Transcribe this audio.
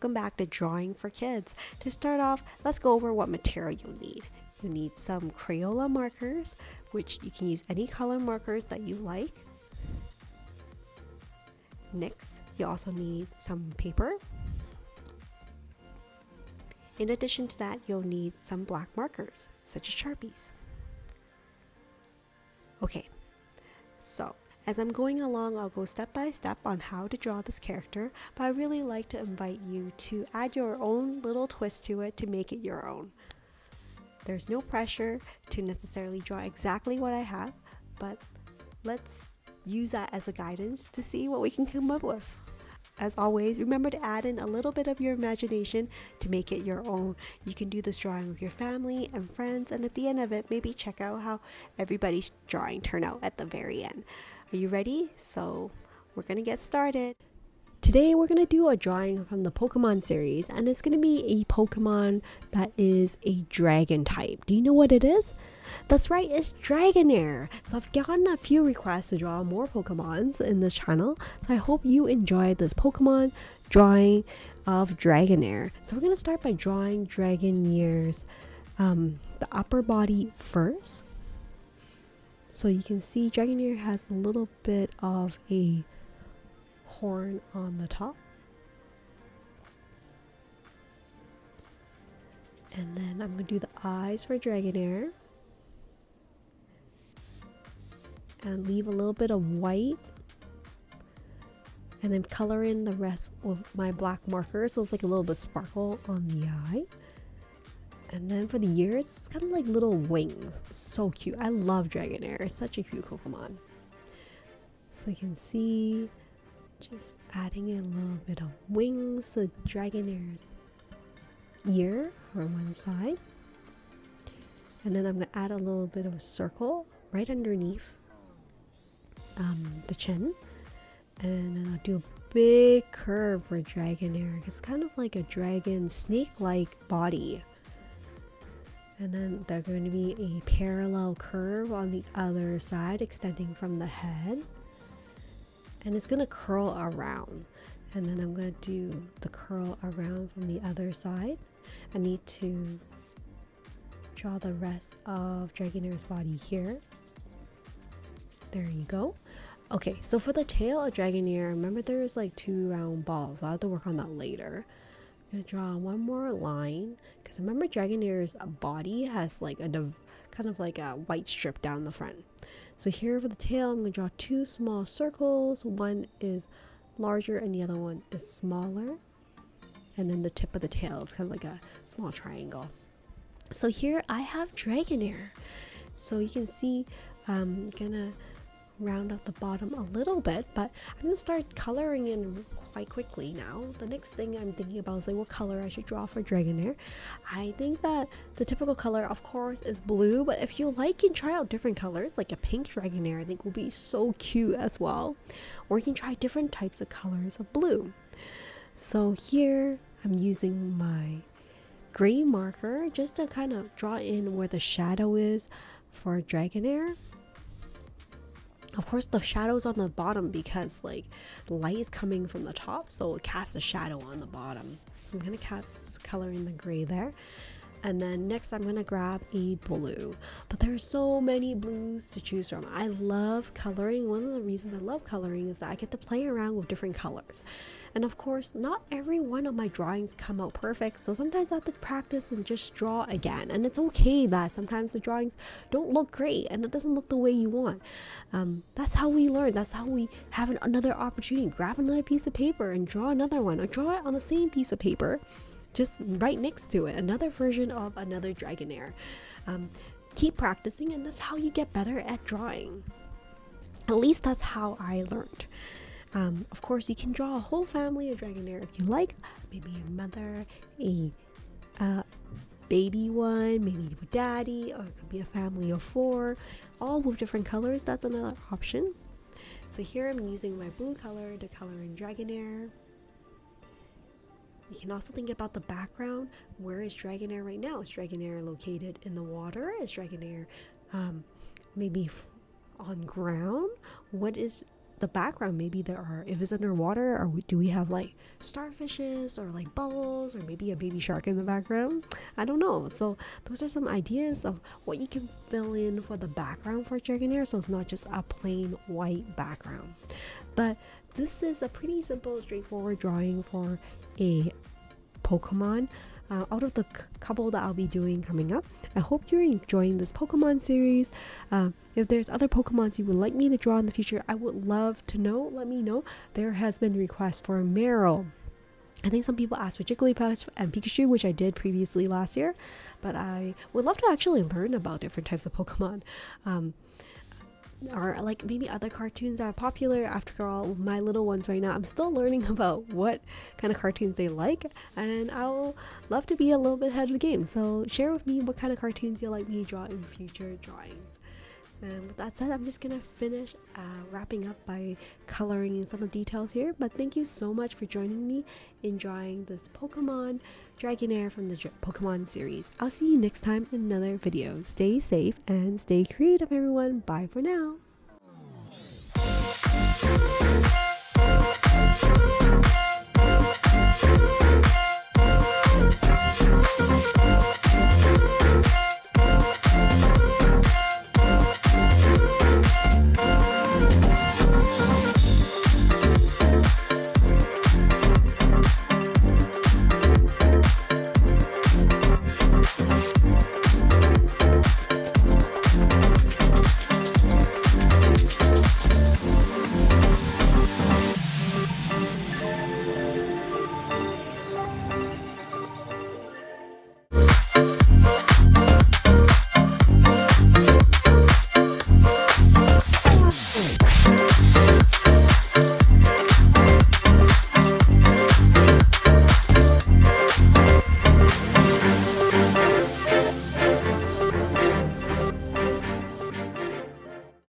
welcome back to Drawing for Kids. To start off, let's go over what material you'll need. You need some Crayola markers, which you can use any color markers that you like. Next, you also need some paper. In addition to that, you'll need some black markers, such as Sharpies. Okay, so as I'm going along, I'll go step by step on how to draw this character, but I really like to invite you to add your own little twist to it to make it your own. There's no pressure to necessarily draw exactly what I have, but let's use that as a guidance to see what we can come up with. As always, remember to add in a little bit of your imagination to make it your own. You can do this drawing with your family and friends, and at the end of it, maybe check out how everybody's drawing turned out at the very end. Are you ready? So we're gonna get started. Today we're gonna do a drawing from the Pokemon series, and it's gonna be a Pokemon that is a dragon type. Do you know what it is? That's right, it's Dragonair. So I've gotten a few requests to draw more Pokemons in this channel, so I hope you enjoyed this Pokemon drawing of Dragonair. So we're gonna start by drawing Dragonair's the upper body first. So you can see Dragonair has a little bit of a horn on the top. And then I'm going to do the eyes for Dragonair. And leave a little bit of white. And then color in the rest with my black marker, so it's like a little bit of sparkle on the eye. And then for the ears, it's kind of like little wings. So cute. I love Dragonair. It's such a cute Pokemon. So you can see, just adding in a little bit of wings to Dragonair's ear on one side. And then I'm going to add a little bit of a circle right underneath the chin. And then I'll do a big curve for Dragonair. It's kind of like a dragon snake-like body. And then there's going to be a parallel curve on the other side extending from the head. And it's going to curl around. And then I'm going to do the curl around from the other side. I need to draw the rest of Dragonair's body here. There you go. Okay, so for the tail of Dragonair, remember there's like 2 round balls. I'll have to work on that later. I'm going to draw one more line, because remember Dragonair's body has like a kind of like a white strip down the front. So here for the tail, I'm going to draw 2 small circles. One is larger and the other one is smaller. And then the tip of the tail is kind of like a small triangle. So here I have Dragonair. So you can see I'm going to round out the bottom a little bit, but I'm going to start coloring in quite quickly now. The next thing I'm thinking about is like what color I should draw for Dragonair. I think that the typical color, of course, is blue, but if you like, you can try out different colors. Like a pink Dragonair I think will be so cute as well, or you can try different types of colors of blue. So here I'm using my gray marker just to kind of draw in where the shadow is for Dragonair. Of course, the shadow's on the bottom because like light is coming from the top, so it casts a shadow on the bottom. I'm gonna cast color in the gray there. And then next I'm gonna grab a blue, but there are so many blues to choose from. I love coloring. One of the reasons I love coloring is that I get to play around with different colors. And of course, not every one of my drawings come out perfect, so sometimes I have to practice and just draw again. And it's okay that sometimes the drawings don't look great and it doesn't look the way you want. That's how we learn. That's how we have another opportunity. Grab another piece of paper and draw another one, or draw it on the same piece of paper, just right next to it, another version of another Dragonair. Keep practicing, and that's how you get better at drawing. At least that's how I learned. Of course, you can draw a whole family of Dragonair if you like. Maybe a mother, a baby one, maybe with daddy, or it could be a family of 4, all with different colors. That's another option. So here I'm using my blue color to color in Dragonair. You can also think about the background. Where is Dragonair right now? Is Dragonair located in the water? Is Dragonair maybe on ground? What is the background, maybe there are, if it's underwater, or do we have like starfishes or like bubbles or maybe a baby shark in the background? I don't know. So those are some ideas of what you can fill in for the background for Dragonair, so it's not just a plain white background. But this is a pretty simple, straightforward drawing for a Pokemon. Out of the couple that I'll be doing coming up, I hope you're enjoying this Pokemon series. If there's other Pokemons you would like me to draw in the future, I would love to know. Let me know. There has been requests for Meryl. I think some people asked for Jigglypuff and Pikachu, which I did previously last year, but I would love to actually learn about different types of Pokemon. Or like maybe other cartoons that are popular. After all, my little ones right now, I'm still learning about what kind of cartoons they like, and I'll love to be a little bit ahead of the game. So share with me what kind of cartoons you'd like me to draw in future drawings. And with that said, I'm just gonna finish wrapping up by coloring in some of the details here. But thank you so much for joining me in drawing this Pokemon Dragonair from the Pokemon series. I'll see you next time in another video. Stay safe and stay creative, everyone. Bye for now.